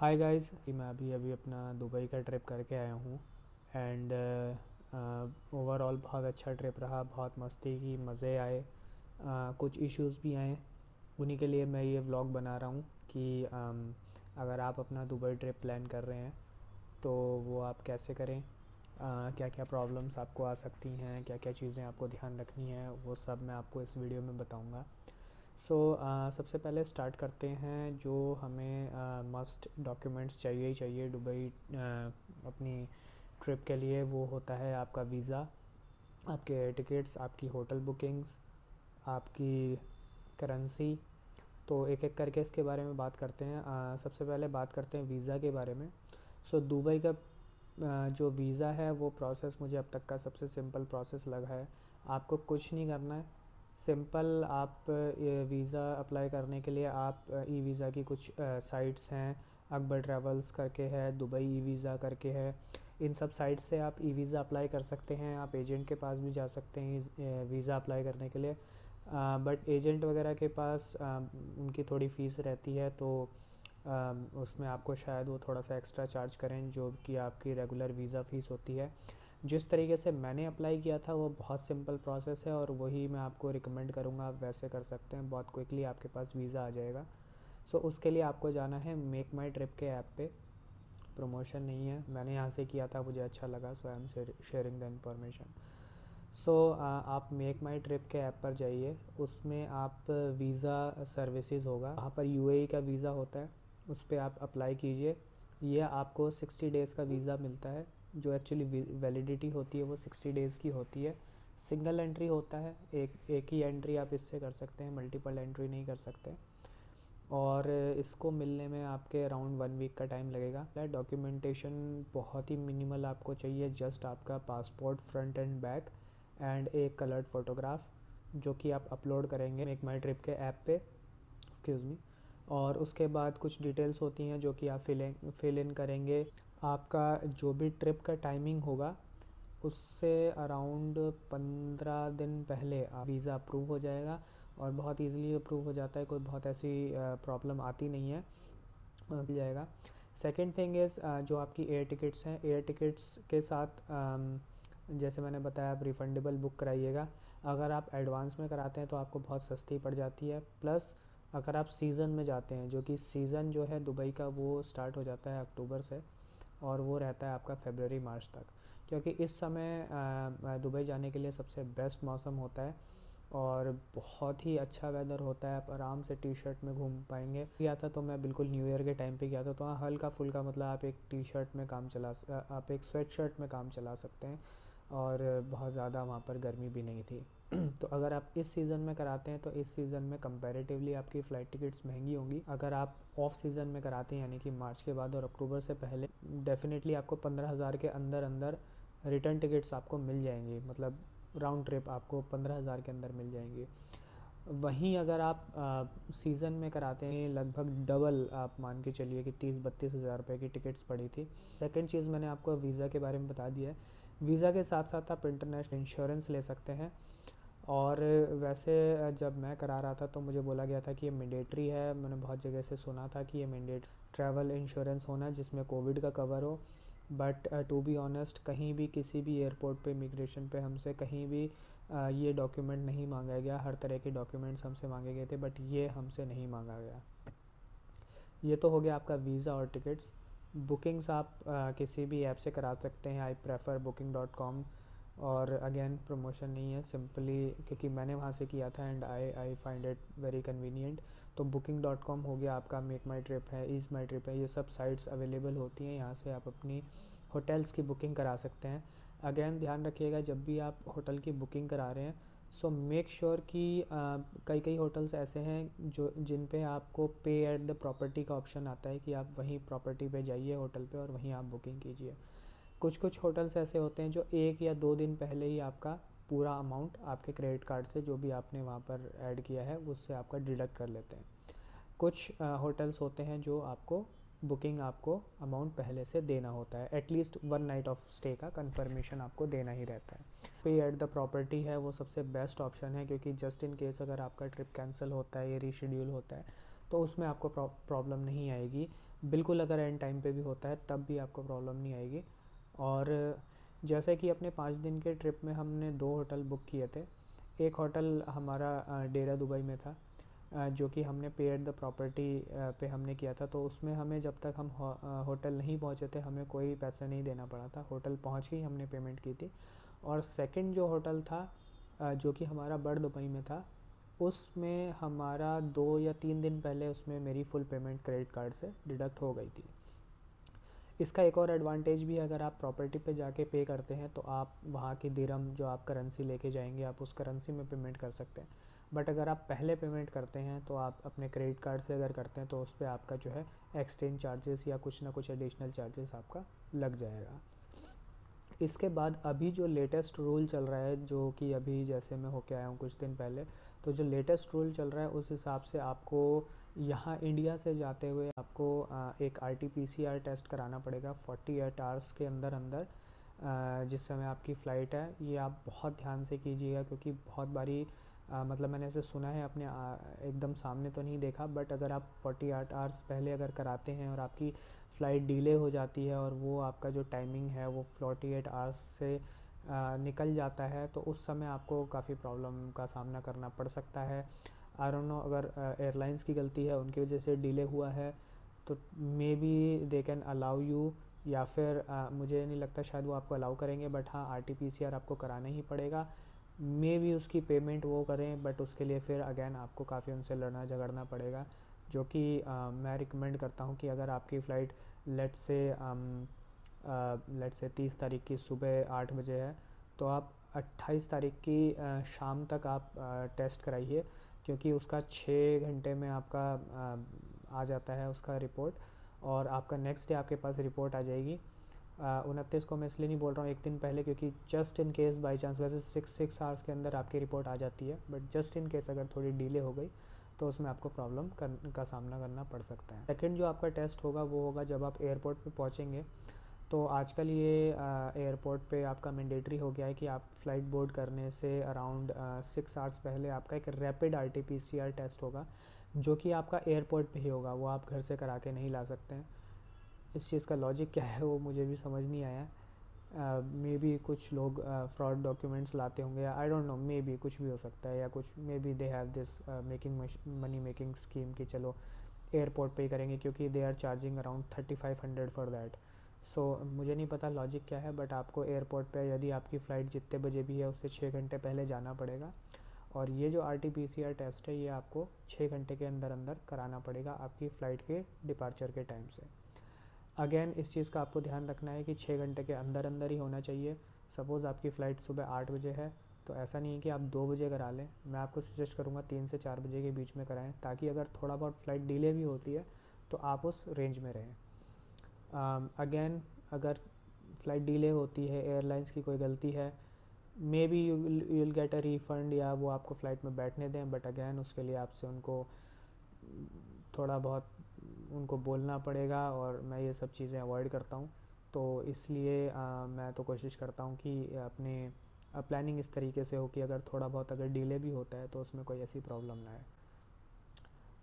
Hi guys, मैं अभी अभी अपना दुबई का ट्रिप करके आया हूँ। एंड ओवरऑल बहुत अच्छा ट्रिप रहा, बहुत मस्ती की, मज़े आए। कुछ इश्यूज़ भी आए, उन्हीं के लिए मैं ये व्लॉग बना रहा हूँ कि अगर आप अपना दुबई ट्रिप प्लान कर रहे हैं तो वो आप कैसे करें, क्या क्या प्रॉब्लम्स आपको आ सकती हैं, क्या क्या चीज़ें आपको ध्यान रखनी है, वो सब मैं आपको इस वीडियो में बताऊँगा। सबसे पहले स्टार्ट करते हैं। जो हमें मस्ट डॉक्यूमेंट्स चाहिए ही चाहिए दुबई अपनी ट्रिप के लिए, वो होता है आपका वीज़ा, आपके एयर टिकट्स, आपकी होटल बुकिंग्स, आपकी करेंसी। तो एक एक करके इसके बारे में बात करते हैं। सबसे पहले बात करते हैं वीज़ा के बारे में। दुबई का जो वीज़ा है वो प्रोसेस मुझे अब तक का सबसे सिंपल प्रोसेस लगा है। आपको कुछ नहीं करना है, सिंपल आप वीज़ा अप्लाई करने के लिए आप ई वीज़ा की कुछ साइट्स हैं, अकबर ट्रैवल्स करके है, दुबई ई वीज़ा करके है। इन सब साइट से आप ई वीज़ा अप्लाई कर सकते हैं। आप एजेंट के पास भी जा सकते हैं वीज़ा अप्लाई करने के लिए, बट एजेंट वगैरह के पास उनकी थोड़ी फ़ीस रहती है, तो उसमें आपको शायद वो थोड़ा सा एक्स्ट्रा चार्ज करें जो कि आपकी रेगुलर वीज़ा फ़ीस होती है। जिस तरीके से मैंने अप्लाई किया था वो बहुत सिंपल प्रोसेस है और वही मैं आपको रिकमेंड करूँगा, आप वैसे कर सकते हैं, बहुत क्विकली आपके पास वीज़ा आ जाएगा। उसके लिए आपको जाना है मेक माई ट्रिप के ऐप पे। प्रमोशन नहीं है, मैंने यहाँ से किया था, मुझे अच्छा लगा, so I am sharing the information. आप मेक माई ट्रिप के ऐप पर जाइए, उसमें आप वीज़ा सर्विसेज होगा, वहाँ पर यूएई का वीज़ा होता है, उस पर आप अप्लाई कीजिए। ये आपको 60 डेज़ का वीज़ा मिलता है। जो एक्चुअली वैलिडिटी होती है वो 60 डेज़ की होती है। सिंगल एंट्री होता है, एक ही एंट्री आप इससे कर सकते हैं, मल्टीपल एंट्री नहीं कर सकते। और इसको मिलने में आपके अराउंड 1 वीक का टाइम लगेगा। डॉक्यूमेंटेशन बहुत ही मिनिमल आपको चाहिए, जस्ट आपका passport front end back and एक कलर्ड फोटोग्राफ, जो कि आप अपलोड करेंगे मेक माई ट्रिप के ऐप पे, एक्सक्यूज़ मी। और उसके बाद कुछ डिटेल्स होती हैं जो कि आप फिल इन करेंगे। आपका जो भी ट्रिप का टाइमिंग होगा उससे अराउंड 15 दिन पहले वीज़ा अप्रूव हो जाएगा, और बहुत इजीली अप्रूव हो जाता है, कोई बहुत ऐसी प्रॉब्लम आती नहीं है, मिल जाएगा। सेकंड थिंग इज़ जो आपकी एयर टिकट्स हैं, एयर टिकट्स के साथ जैसे मैंने बताया, आप रिफ़ंडेबल बुक कराइएगा। अगर आप एडवांस में कराते हैं तो आपको बहुत सस्ती पड़ जाती है। प्लस अगर आप सीज़न में जाते हैं, जो कि सीज़न जो है दुबई का वो स्टार्ट हो जाता है अक्टूबर से और वो रहता है आपका फरवरी मार्च तक, क्योंकि इस समय दुबई जाने के लिए सबसे बेस्ट मौसम होता है और बहुत ही अच्छा वेदर होता है। आप आराम से टी शर्ट में घूम पाएंगे। गया था तो मैं बिल्कुल न्यू ईयर के टाइम पे गया था, तो वहाँ हल्का फुल्का, मतलब आप एक टी शर्ट में आप एक स्वेट शर्ट में काम चला सकते हैं, और बहुत ज़्यादा वहाँ पर गर्मी भी नहीं थी। तो अगर आप इस सीज़न में कराते हैं तो इस सीज़न में कंपैरेटिवली आपकी फ़्लाइट टिकट्स महंगी होंगी। अगर आप ऑफ सीज़न में कराते हैं, यानी कि मार्च के बाद और अक्टूबर से पहले, डेफिनेटली आपको 15,000 के अंदर अंदर रिटर्न टिकट्स आपको मिल जाएंगी, मतलब राउंड ट्रिप आपको 15,000 के अंदर मिल जाएंगी। वहीं अगर आप सीज़न में कराते हैं, लगभग डबल आप मान के चलिए कि 30-32 हज़ार रुपये की टिकट्स पड़ी थी। सेकंड चीज़ मैंने आपको वीज़ा के बारे में बता दिया है। वीज़ा के साथ साथ आप इंटरनेशनल इंश्योरेंस ले सकते हैं। और वैसे जब मैं करा रहा था तो मुझे बोला गया था कि ये मैंडेटरी है, मैंने बहुत जगह से सुना था कि ये मैंडेटरी ट्रैवल इंश्योरेंस होना जिसमें कोविड का कवर हो, बट टू बी ऑनेस्ट कहीं भी किसी भी एयरपोर्ट पे, इमिग्रेशन पे हमसे कहीं भी ये डॉक्यूमेंट नहीं मांगा गया। हर तरह के डॉक्यूमेंट्स हमसे मांगे गए थे, बट ये हमसे नहीं मांगा गया। ये तो हो गया आपका वीज़ा और टिकट्स। बुकिंग्स आप किसी भी ऐप से करा सकते हैं, आई प्रेफर booking.com। और अगेन प्रमोशन नहीं है, सिंपली क्योंकि मैंने वहाँ से किया था and I find it very convenient. तो booking.com हो गया आपका, मेक माई ट्रिप है, ईज़ माई ट्रिप है, ये सब साइट्स अवेलेबल होती हैं, यहाँ से आप अपनी होटल्स की बुकिंग करा सकते हैं। अगेन ध्यान रखिएगा, जब भी आप होटल की बुकिंग करा रहे हैं, मेक श्योर कि कई कई होटल्स ऐसे हैं जो जिन पे आपको पे एट द प्रॉपर्टी का ऑप्शन आता है कि आप वहीं प्रॉपर्टी पे जाइए होटल पे और वहीं आप बुकिंग कीजिए। कुछ कुछ होटल्स ऐसे होते हैं जो 1 या 2 दिन पहले ही आपका पूरा अमाउंट आपके क्रेडिट कार्ड से, जो भी आपने वहाँ पर ऐड किया है, उससे आपका डिडक्ट कर लेते हैं। कुछ होटल्स होते हैं जो आपको बुकिंग, आपको अमाउंट पहले से देना होता है, एटलीस्ट 1 नाइट ऑफ स्टे का कंफर्मेशन आपको देना ही रहता है। पे एट द प्रॉपर्टी है वो सबसे बेस्ट ऑप्शन है, क्योंकि जस्ट इन केस अगर आपका ट्रिप कैंसिल होता है या रीशेड्यूल होता है तो उसमें आपको प्रॉब्लम नहीं आएगी। बिल्कुल अगर एंड टाइम पे भी होता है तब भी आपको प्रॉब्लम नहीं आएगी। और जैसे कि अपने 5 दिन के ट्रिप में हमने 2 होटल बुक किए थे। एक होटल हमारा डेरा दुबई में था, जो कि हमने पे एट द प्रॉपर्टी पे हमने किया था। तो उसमें हमें जब तक हम होटल नहीं पहुंचे थे हमें कोई पैसा नहीं देना पड़ा था, होटल पहुंच के ही हमने पेमेंट की थी। और सेकंड जो होटल था जो कि हमारा बड़ दुबई में था, उसमें हमारा 2 या 3 दिन पहले उसमें मेरी फुल पेमेंट क्रेडिट कार्ड से डिडक्ट हो गई थी। इसका एक और एडवांटेज भी है, अगर आप प्रॉपर्टी पे जाके पे करते हैं तो आप वहाँ की दिरहम जो आप करेंसी लेके जाएंगे आप उस करेंसी में पेमेंट कर सकते हैं। बट अगर आप पहले पेमेंट करते हैं तो आप अपने क्रेडिट कार्ड से अगर करते हैं तो उस पर आपका जो है एक्सचेंज चार्जेस या कुछ ना कुछ एडिशनल चार्जेस आपका लग जाएगा। इसके बाद अभी जो लेटेस्ट रूल चल रहा है, जो कि अभी जैसे मैं होके आया हूँ कुछ दिन पहले, तो जो लेटेस्ट रूल चल रहा है उस हिसाब से आपको यहाँ इंडिया से जाते हुए आपको एक RT-PCR टेस्ट कराना पड़ेगा 48 आवर्स के अंदर अंदर। जिस समय आपकी फ़्लाइट है, ये आप बहुत ध्यान से कीजिएगा क्योंकि बहुत बारी मतलब मैंने ऐसे सुना है, अपने एकदम सामने तो नहीं देखा, बट अगर आप 48 आवर्स पहले अगर कराते हैं और आपकी फ़्लाइट डिले हो जाती है और वो आपका जो टाइमिंग है वो 48 आवर्स से निकल जाता है, तो उस समय आपको काफ़ी प्रॉब्लम का सामना करना पड़ सकता है। आई डोंट नो, अगर एयरलाइंस की गलती है, उनकी वजह से डिले हुआ है, तो may be they can allow you, या फिर मुझे नहीं लगता शायद वो आपको अलाउ करेंगे, बट हाँ RT-PCR आपको कराना ही पड़ेगा। मे बी उसकी पेमेंट वो करें, बट उसके लिए फिर अगेन आपको काफ़ी उनसे लड़ना झगड़ना पड़ेगा, जो कि मैं रिकमेंड करता हूँ कि अगर आपकी फ़्लाइट लेट्स से 30 तारीख की सुबह 8 बजे है, तो आप 28 तारीख की शाम तक आप टेस्ट कराइए, क्योंकि उसका 6 घंटे में आपका आ जाता है उसका रिपोर्ट, और आपका नेक्स्ट डे आपके पास रिपोर्ट आ जाएगी। 29 को मैं इसलिए नहीं बोल रहा हूँ एक दिन पहले, क्योंकि just in case by chance, वैसे 6 आवर्स के अंदर आपकी रिपोर्ट आ जाती है, बट जस्ट इन केस अगर थोड़ी डिले हो गई तो उसमें आपको प्रॉब्लम का सामना करना पड़ सकता है। सेकंड जो आपका टेस्ट होगा वो होगा जब आप एयरपोर्ट पे पहुँचेंगे। तो आजकल ये एयरपोर्ट पे आपका मैंडेटरी हो गया है कि आप फ़्लाइट बोर्ड करने से अराउंड 6 आवर्स पहले आपका एक रैपिड RT-PCR टेस्ट होगा, जो कि आपका एयरपोर्ट पे ही होगा, वो आप घर से करा के नहीं ला सकते हैं। इस चीज़ का लॉजिक क्या है वो मुझे भी समझ नहीं आया। मे बी कुछ लोग फ्रॉड डॉक्यूमेंट्स लाते होंगे, या I don't know, maybe कुछ भी हो सकता है, या कुछ maybe they have this making money making scheme कि चलो एयरपोर्ट पे ही करेंगे, क्योंकि they are charging around 3500 for that. So मुझे नहीं पता लॉजिक क्या है, बट आपको एयरपोर्ट पे यदि आपकी फ़्लाइट जितने बजे भी है उससे 6 घंटे पहले जाना पड़ेगा, और ये जो RT-PCR टेस्ट है ये आपको 6 घंटे के अंदर अंदर कराना पड़ेगा आपकी फ़्लाइट के डिपार्चर के टाइम से। अगेन इस चीज़ का आपको ध्यान रखना है कि 6 घंटे के अंदर अंदर ही होना चाहिए। सपोज़ आपकी फ़्लाइट सुबह 8 बजे है, तो ऐसा नहीं है कि आप 2 बजे करा लें, मैं आपको सजेस्ट करूँगा 3 से 4 बजे के बीच में कराएं, ताकि अगर थोड़ा बहुत फ़्लाइट डिले भी होती है तो आप उस रेंज में रहें। अगेन अगर फ़्लाइट डिले होती है, एयरलाइंस की कोई गलती है, may be you will get a refund, या वो आपको फ़्लाइट में बैठने दें, बट अगेन उसके लिए आपसे उनको थोड़ा बहुत उनको बोलना पड़ेगा, और मैं ये सब चीज़ें अवॉइड करता हूँ। तो इसलिए मैं तो कोशिश करता हूँ कि अपने प्लानिंग इस तरीके से हो कि अगर थोड़ा बहुत अगर डिले भी होता है तो उसमें कोई ऐसी प्रॉब्लम ना आए।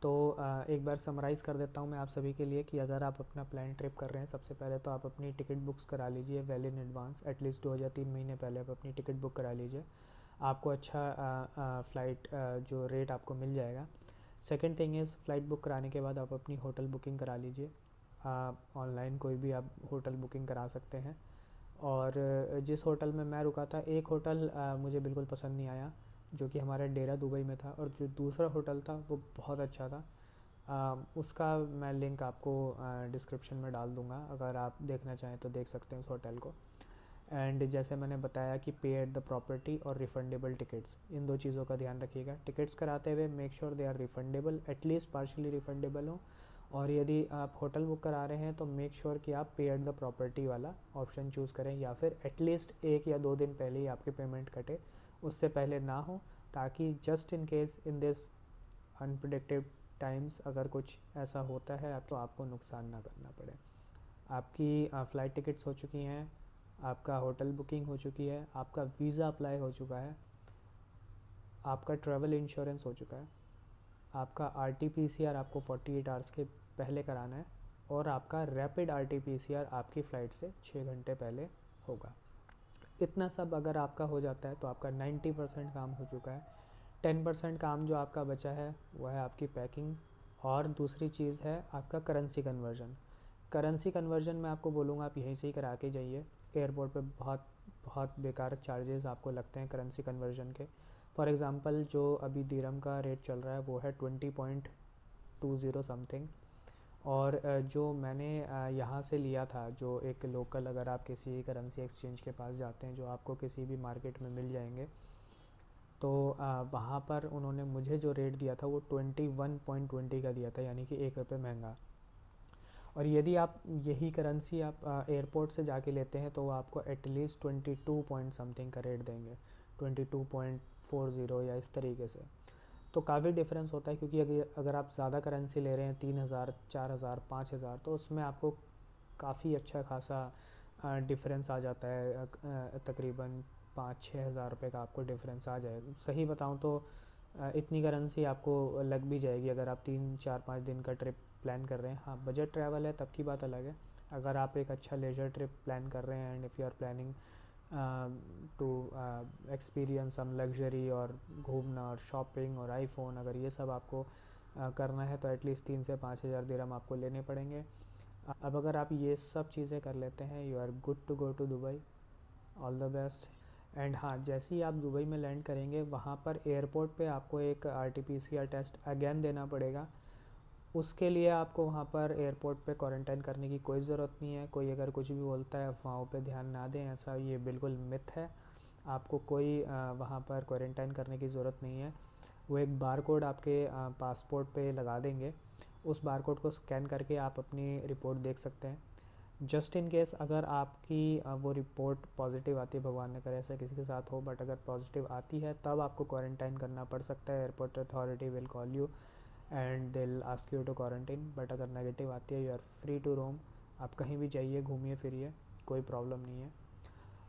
तो एक बार समराइज़ कर देता हूँ मैं आप सभी के लिए कि अगर आप अपना प्लान ट्रिप कर रहे हैं, सबसे पहले तो आप अपनी टिकट बुक्स करा लीजिए वेल इन एडवांस, एटलीस्ट 2 या 3 महीने पहले आप अपनी टिकट बुक करा लीजिए, आपको अच्छा फ़्लाइट जो रेट आपको मिल जाएगा। Second thing is, flight book कराने के बाद आप अपनी होटल बुकिंग करा लीजिए, ऑनलाइन कोई भी आप होटल बुकिंग करा सकते हैं। और जिस होटल में मैं रुका था, एक होटल मुझे बिल्कुल पसंद नहीं आया, जो कि हमारा डेरा दुबई में था, और जो दूसरा होटल था वो बहुत अच्छा था। उसका मैं लिंक आपको डिस्क्रिप्शन में डाल दूँगा, अगर आप देखना चाहें तो देख सकते हैं उस होटल को। एंड जैसे मैंने बताया कि पे एट द प्रॉपर्टी और रिफ़ंडेबल टिकट्स, इन 2 चीज़ों का ध्यान रखिएगा। टिकट्स कराते हुए make sure they are refundable, at least partially refundable हो, और यदि आप होटल बुक करा रहे हैं तो मेक श्योर कि आप पे एट द प्रॉपर्टी वाला ऑप्शन चूज़ करें, या फिर एटलीस्ट 1 या 2 दिन पहले ही आपकी पेमेंट कटे, उससे पहले ना हो, ताकि just in case in this unpredicted times अगर कुछ ऐसा होता है तो आपको नुकसान ना करना पड़े। आपकी फ़्लाइट टिकट्स हो चुकी हैं, आपका होटल बुकिंग हो चुकी है, आपका वीज़ा अप्लाई हो चुका है, आपका ट्रैवल इंश्योरेंस हो चुका है, आपका RT-PCR आपको 48 आवर्स के पहले कराना है, और आपका रैपिड RT-PCR आपकी फ़्लाइट से 6 घंटे पहले होगा। इतना सब अगर आपका हो जाता है तो आपका 90% काम हो चुका है। 10% काम जो आपका बचा है वो है आपकी पैकिंग, और दूसरी चीज़ है आपका करेंसी कन्वर्जन। करेंसी कन्वर्जन मैं आपको बोलूँगा आप यहीं से ही करा के जाइए। एयरपोर्ट पे बहुत बहुत बेकार चार्जेस आपको लगते हैं करेंसी कन्वर्जन के। फॉर एग्ज़ाम्पल जो अभी दिरहम का रेट चल रहा है वो है 20.20 समथिंग, और जो मैंने यहाँ से लिया था, जो एक लोकल, अगर आप किसी करेंसी एक्सचेंज के पास जाते हैं जो आपको किसी भी मार्केट में मिल जाएंगे, तो वहाँ पर उन्होंने मुझे जो रेट दिया था वो 21.20 का दिया था, यानी कि 1 रुपये महंगा। और यदि आप यही करेंसी आप एयरपोर्ट से जाके लेते हैं तो वो आपको एटलीस्ट 22 पॉइंट समथिंग का रेट देंगे, 22.40 या इस तरीके से। तो काफ़ी डिफरेंस होता है, क्योंकि अगर आप ज़्यादा करेंसी ले रहे हैं 3000, 4000, 5000, तो उसमें आपको काफ़ी अच्छा खासा डिफरेंस आ जाता है। तकरीबन 5-6 हज़ार रुपये का आपको डिफरेंस आ जाएगा। सही बताऊं तो इतनी करेंसी आपको लग भी जाएगी अगर आप 3-4-5 दिन का ट्रिप प्लान कर रहे हैं। हाँ, बजट ट्रैवल है तब की बात अलग है। अगर आप एक अच्छा लेजर ट्रिप प्लान कर रहे हैं and if you are planning to experience some luxury और घूमना और शॉपिंग और आईफोन, अगर ये सब आपको करना है तो एटलीस्ट 3 से 5 हज़ार दिरहम आपको लेने पड़ेंगे। अब अगर आप ये सब चीज़ें कर लेते हैं, you are good to go to Dubai. All the best. And हाँ, जैसे ही आप दुबई में लैंड करेंगे वहाँ पर एयरपोर्ट पे आपको एक RT-PCR टेस्ट अगेन देना पड़ेगा। उसके लिए आपको वहाँ पर एयरपोर्ट पे क्वारंटाइन करने की कोई ज़रूरत नहीं है। कोई अगर कुछ भी बोलता है अफवाहों पे ध्यान ना दें, ऐसा ये बिल्कुल मिथ है। आपको कोई वहाँ पर क्वारंटाइन करने की ज़रूरत नहीं है। वो एक बार कोड आपके पासपोर्ट पे लगा देंगे, उस बार कोड को स्कैन करके आप अपनी रिपोर्ट देख सकते हैं। जस्ट इन केस अगर आपकी वो रिपोर्ट पॉजिटिव आती है, भगवान न करे ऐसा किसी के साथ हो, बट अगर पॉजिटिव आती है तब आपको क्वारंटाइन करना पड़ सकता है। Airport authority will call you and they will ask you to quarantine. But अगर नेगेटिव आती है, you are free to roam. आप कहीं भी जाइए, घूमिए फिरिए, कोई प्रॉब्लम नहीं है।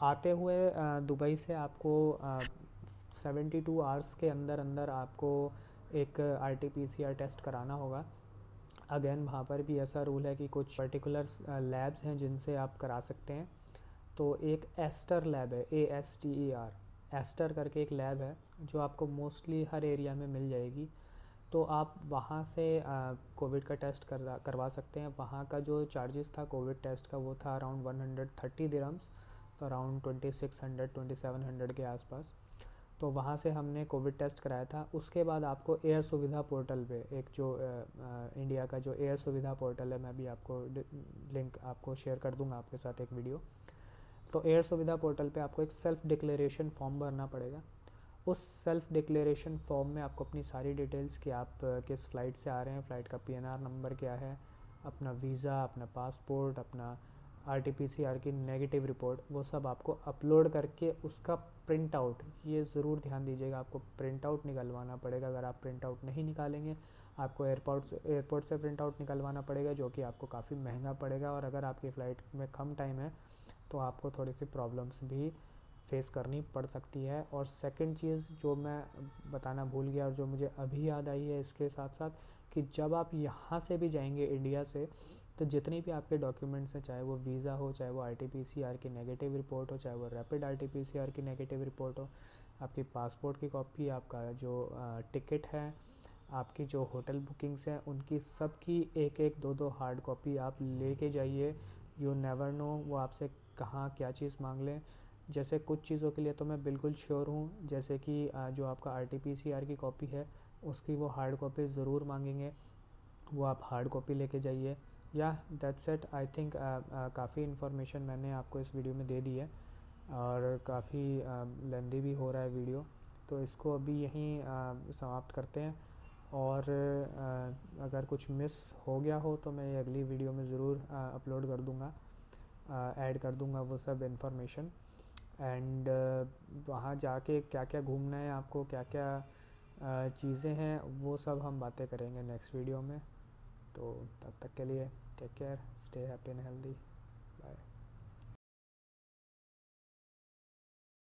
आते हुए दुबई से आपको 72 आवर्स के अंदर अंदर आपको एक RT-PCR टेस्ट कराना होगा। अगेन वहाँ पर भी ऐसा रूल है कि कुछ पर्टिकुलर लैब्स हैं जिनसे आप करा सकते हैं। तो एक एस्टर लैब है, ASTER, एस्टर करके एक लैब है जो आपको मोस्टली हर एरिया में मिल जाएगी। तो आप वहाँ से कोविड का टेस्ट करवा सकते हैं। वहाँ का जो चार्जेस था कोविड टेस्ट का वो था अराउंड 130 दिरहम्स, तो अराउंड 2600-2700 के आसपास। तो वहाँ से हमने कोविड टेस्ट कराया था। उसके बाद आपको एयर सुविधा पोर्टल पे एक जो इंडिया का जो एयर सुविधा पोर्टल है, मैं भी आपको लिंक आपको शेयर कर दूंगा आपके साथ एक वीडियो। तो एयर सुविधा पोर्टल पे आपको एक सेल्फ डिक्लेरेशन फॉर्म भरना पड़ेगा। उस सेल्फ डिक्लेरेशन फॉर्म में आपको अपनी सारी डिटेल्स कि आप किस फ़्लाइट से आ रहे हैं, फ़्लाइट का PNR नंबर क्या है, अपना वीज़ा, अपना पासपोर्ट, अपना RT-PCR की नेगेटिव रिपोर्ट, वो सब आपको अपलोड करके उसका प्रिंट आउट, ये ज़रूर ध्यान दीजिएगा, आपको प्रिंट आउट निकलवाना पड़ेगा। अगर आप प्रिंट आउट नहीं निकालेंगे, आपको एयरपोर्ट से प्रिंट आउट निकलवाना पड़ेगा, जो कि आपको काफ़ी महंगा पड़ेगा। और अगर आपकी फ़्लाइट में कम टाइम है तो आपको थोड़ी सी प्रॉब्लम्स भी फेस करनी पड़ सकती है। और सेकंड चीज़ जो मैं बताना भूल गया और जो मुझे अभी याद आई है इसके साथ साथ, कि जब आप यहाँ से भी जाएंगे इंडिया से, तो जितनी भी आपके डॉक्यूमेंट्स हैं, चाहे वो वीज़ा हो, चाहे वो RT-PCR की नेगेटिव रिपोर्ट हो, चाहे वो रैपिड RT-PCR की नेगेटिव रिपोर्ट हो, आपकी पासपोर्ट की कॉपी, आपका जो टिकट है, आपकी जो होटल बुकिंग्स हैं, उनकी सब की एक एक दो दो हार्ड कॉपी आप लेके जाइए। यू नेवर नो वो आपसे कहाँ क्या चीज़ मांग लें। जैसे कुछ चीज़ों के लिए तो मैं बिल्कुल श्योर हूँ, जैसे कि जो आपका RT-PCR की कॉपी है उसकी वो हार्ड कॉपी ज़रूर मांगेंगे, वो आप हार्ड कॉपी लेके जाइए। या दैट्स इट। आई थिंक काफ़ी इन्फॉर्मेशन मैंने आपको इस वीडियो में दे दी है और काफ़ी लेंदी भी हो रहा है वीडियो, तो इसको अभी यहीं समाप्त करते हैं। और अगर कुछ मिस हो गया हो तो मैं अगली वीडियो में ज़रूर अपलोड कर दूँगा, ऐड कर दूँगा वो सब इन्फॉर्मेशन। एंड वहाँ जाके क्या क्या घूमना है आपको, क्या क्या चीज़ें हैं, वो सब हम बातें करेंगे नेक्स्ट वीडियो में। तो तब तक के लिए take care, stay happy and healthy.